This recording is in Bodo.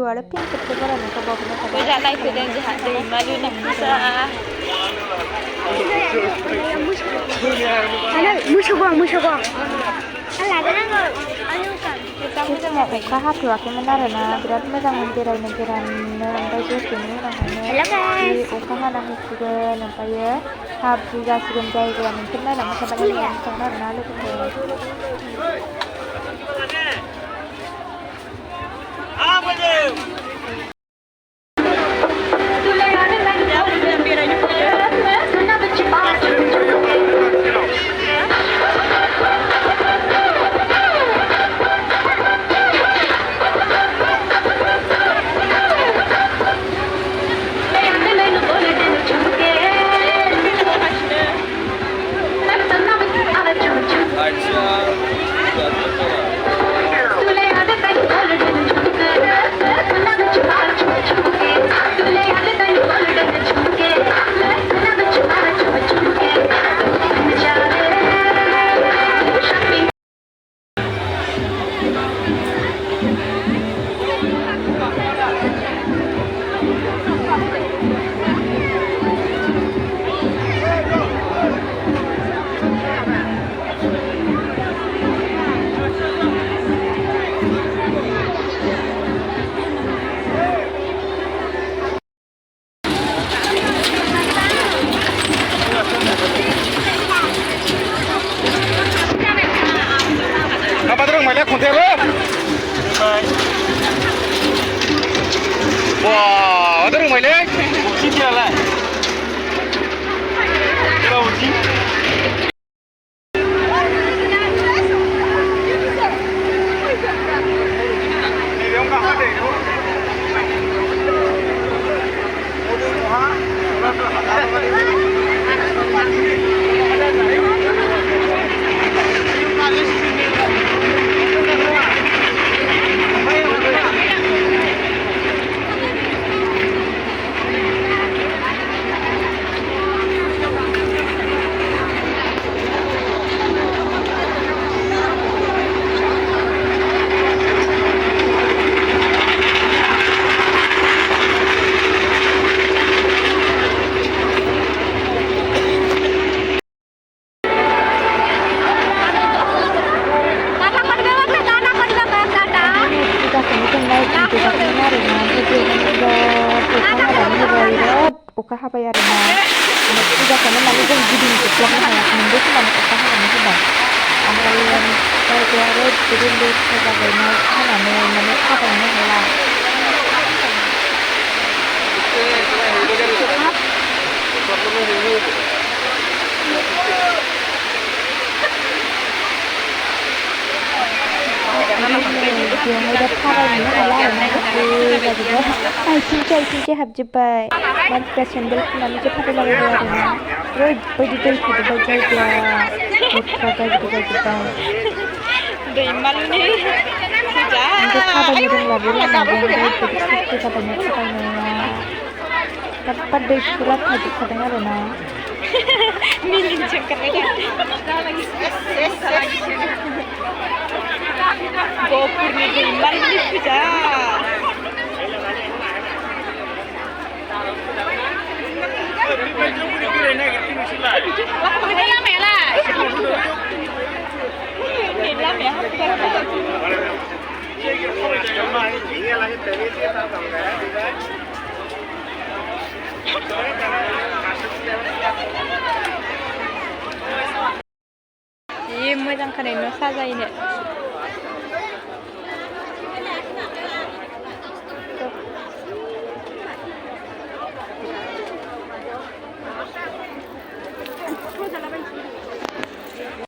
आरो पिनक'डखौ बरायनायखौ बावहरनाय थाबाय। मोजां नायफैदों जोंहा दैमालुनि फुजा। मोसौ गं बे समाव अखा हाथ'वाखैमोन आरोना बिराद मोजांमोन बेरायनो गोराननो ओमफ्राय दसेनि उनावहायनो जि अखा हाना होसिगोन ओमफ्रायो हाब्रु जासिगोन जायगाया नोंसोर नायलांबाय थाबानो नुलांखागोन आरोना लोगोफोर। अखा हाबाय आरोना फुजाखौनो माने जों गिदिंजोबलांनो हायाखैमोन बे समावनो अखा हानानै होबाय ओमफ्राय जायगाया ओरैबायदि लेथ्रा जाबायना हानानै माने थाबायनो हाला। बेवहाय दा थाबायनोनो हाला आरोना गुसु जाजोब्बाय आथिंसे हाबजोब्बाय मानसिफ्रा सेन्देल खुनानैसो थाबायलाबायबाय आरोना ओरैबायदि दै थाजोब्बाय जायगाया लेथ्रा गाज्रि जाजोब्बाय। दैमालुनि फुजा ओमफ्राय थाबायनो रोंलाबो रोंलाबो ओरैबायदि खस्थ' जाबायना थाबायनाया साफा दै फुरा थाजोबखादों आरोना। मिनिनोसो ओंखारबाय गहपुरनि दैमालुनि फुजा। जि मोजां खानाय न' साजायनो।